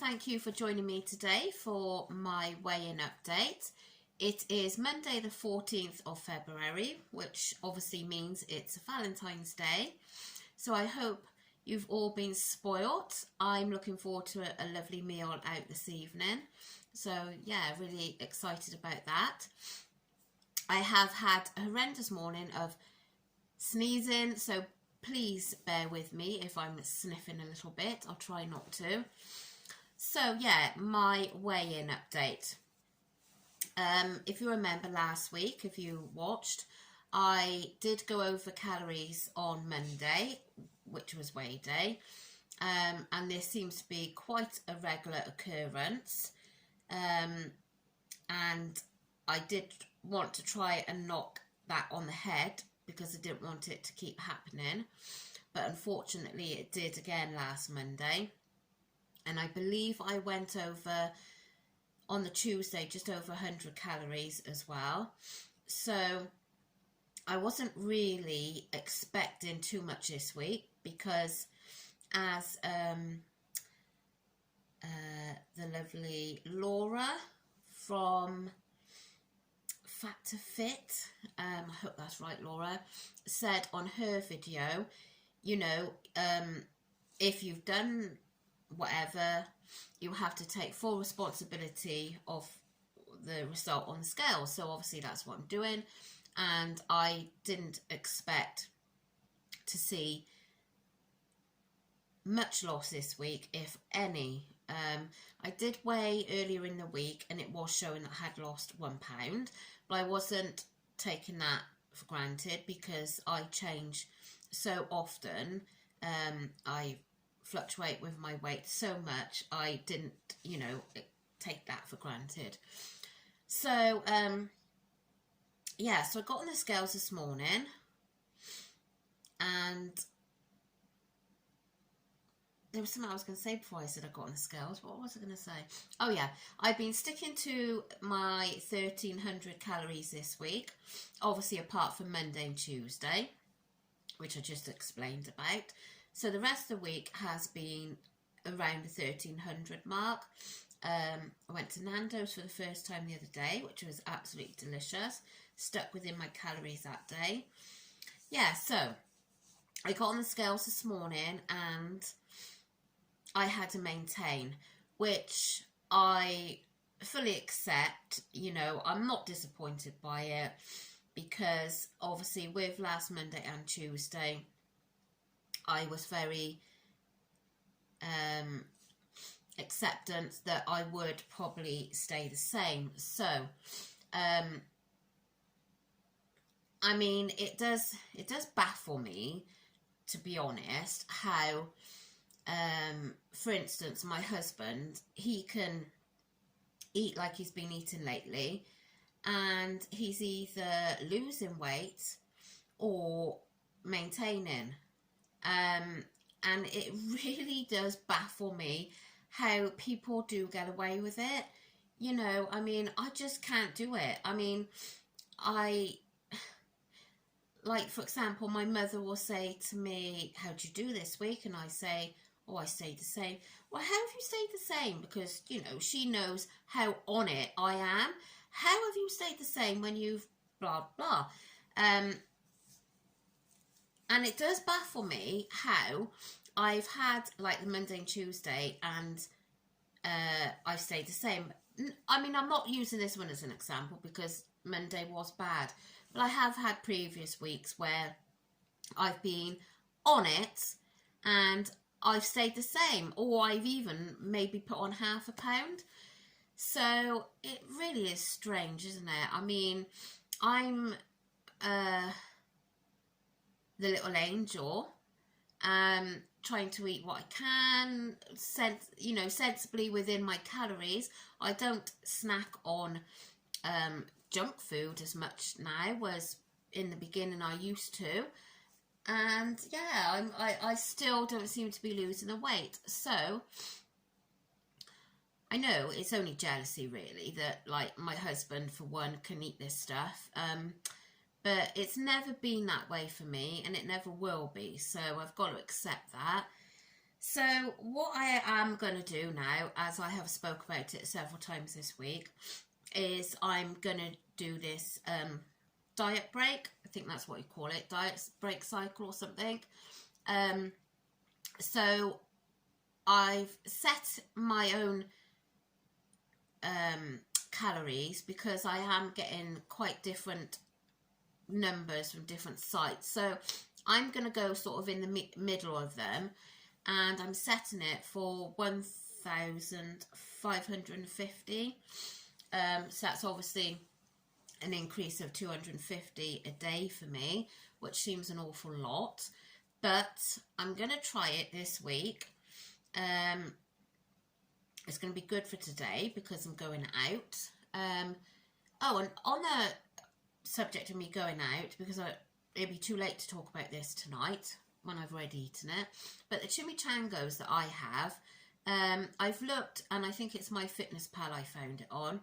thank you for joining me today for my weigh-in update. It is Monday the 14th of February, which obviously means it's Valentine's Day. So I hope you've all been spoilt. I'm looking forward to a lovely meal out this evening. So yeah, really excited about that. I have had a horrendous morning of sneezing, so please bear with me if I'm sniffing a little bit. I'll try not to. So yeah, my weigh-in update. If you remember last week, if you watched, I did go over calories on Monday, which was weigh day, and this seems to be quite a regular occurrence, and I did want to try and knock that on the head because I didn't want it to keep happening, but unfortunately it did again last Monday, and I believe I went over on the Tuesday just over 100 calories as well. So I wasn't really expecting too much this week because as the lovely Laura from Fat to Fit, I hope that's right, Laura, said on her video, you know, if you've done whatever, you have to take full responsibility of the result on the scale. So obviously that's what I'm doing, and I didn't expect to see much loss this week, if any. I did weigh earlier in the week and it was showing that I had lost £1, but I wasn't taking that for granted because I change so often. I fluctuate with my weight so much, I didn't, you know, take that for granted. So yeah, so I got on the scales this morning, and there was something I was going to say before I said I got on the scales. What was I going to say? Oh yeah, I've been sticking to my 1300 calories this week, obviously apart from Monday and Tuesday, which I just explained about. So the rest of the week has been around the 1300 mark. I went to Nando's for the first time the other day, which was absolutely delicious. Stuck within my calories that day. Yeah, so I got on the scales this morning and I had to maintain, which I fully accept. You know, I'm not disappointed by it because obviously with last Monday and Tuesday, I was very acceptant that I would probably stay the same. So, I mean, it does baffle me, to be honest, how, for instance, my husband, he can eat like he's been eating lately, and he's either losing weight or maintaining. And it really does baffle me how people do get away with it. You know, I mean, I just can't do it. I mean, like, for example, my mother will say to me, how'd you do this week? And I say, oh, I stayed the same. Well, how have you stayed the same? Because, you know, she knows how on it I am. How have you stayed the same when you've blah, blah? And it does baffle me how I've had like the Monday and Tuesday and I've stayed the same. I mean, I'm not using this one as an example because Monday was bad, but I have had previous weeks where I've been on it and I've stayed the same, or I've even maybe put on half a pound. So it really is strange, isn't it? I mean, I'm the little angel, trying to eat what I can, sensibly within my calories. I don't snack on junk food as much now as in the beginning I used to, and yeah, I still don't seem to be losing the weight. So I know it's only jealousy really that, like, my husband for one can eat this stuff, but it's never been that way for me and it never will be, so I've got to accept that. So what I am going to do now, as I have spoke about it several times this week, is I'm going to do this diet break. I think that's what you call it, diet break cycle or something. So I've set my own calories because I am getting quite different numbers from different sites. So I'm going to go sort of in the middle of them, and I'm setting it for 1,550. So that's obviously an increase of 250 a day for me, which seems an awful lot, but I'm going to try it this week. It's going to be good for today because I'm going out. Oh, and on the subject of me going out, because it'd be too late to talk about this tonight when I've already eaten it, but the chimichangas that I have, I've looked, and I think it's MyFitnessPal I found it on.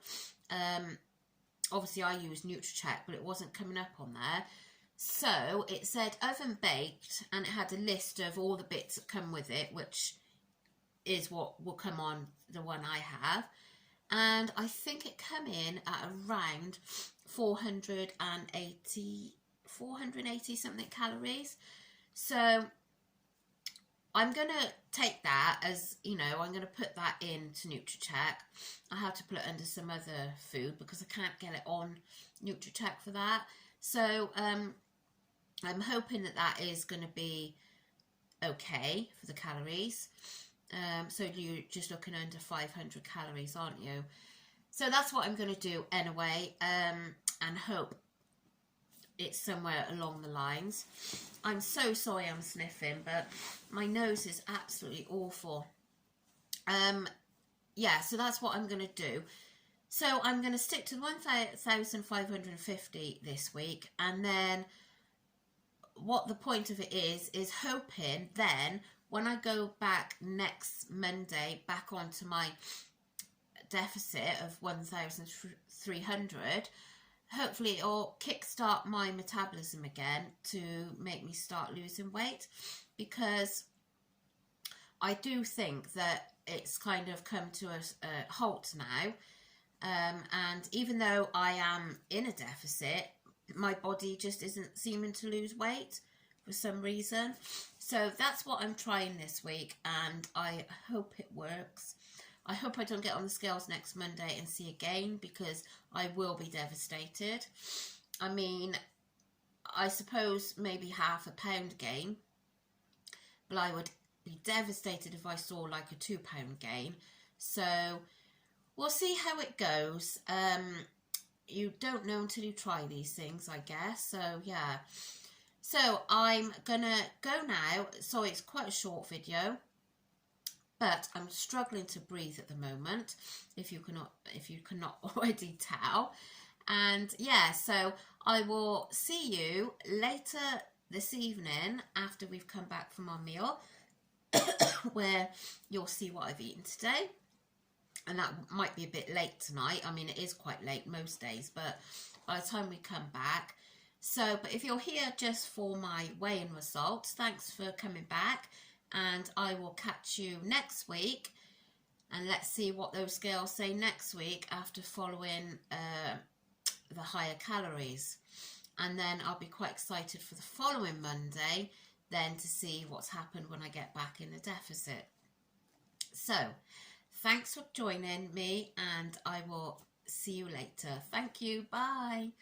Obviously I use Nutricheck, but it wasn't coming up on there. So it said oven baked, and it had a list of all the bits that come with it, which is what will come on the one I have. And I think it come in at around 480 something calories. So I'm going to take that as, you know, I'm going to put that into Nutricheck. I have to put it under some other food because I can't get it on Nutricheck for that. So I'm hoping that that is going to be okay for the calories. So you're just looking under 500 calories, aren't you? So that's what I'm going to do anyway, and hope it's somewhere along the lines. I'm so sorry I'm sniffing, but my nose is absolutely awful. Yeah, so that's what I'm going to do. So I'm going to stick to 1,550 this week, and then what the point of it is hoping then when I go back next Monday back onto my deficit of 1,300, hopefully it'll kickstart my metabolism again to make me start losing weight, because I do think that it's kind of come to a halt now, and even though I am in a deficit, my body just isn't seeming to lose weight for some reason. So that's what I'm trying this week, and I hope it works. I hope I don't get on the scales next Monday and see a gain, because I will be devastated. I mean, I suppose maybe half a pound gain, but I would be devastated if I saw like a 2 pound gain. So we'll see how it goes. You don't know until you try these things, I guess. So yeah. So I'm gonna go now. So it's quite a short video, but I'm struggling to breathe at the moment, if you cannot already tell. And yeah, so I will see you later this evening after we've come back from our meal, where you'll see what I've eaten today. And that might be a bit late tonight. I mean, it is quite late most days, but by the time we come back. So, but if you're here just for my weigh-in results, thanks for coming back. And I will catch you next week. And let's see what those scales say next week after following the higher calories. And then I'll be quite excited for the following Monday then to see what's happened when I get back in the deficit. So, thanks for joining me, and I will see you later. Thank you. Bye.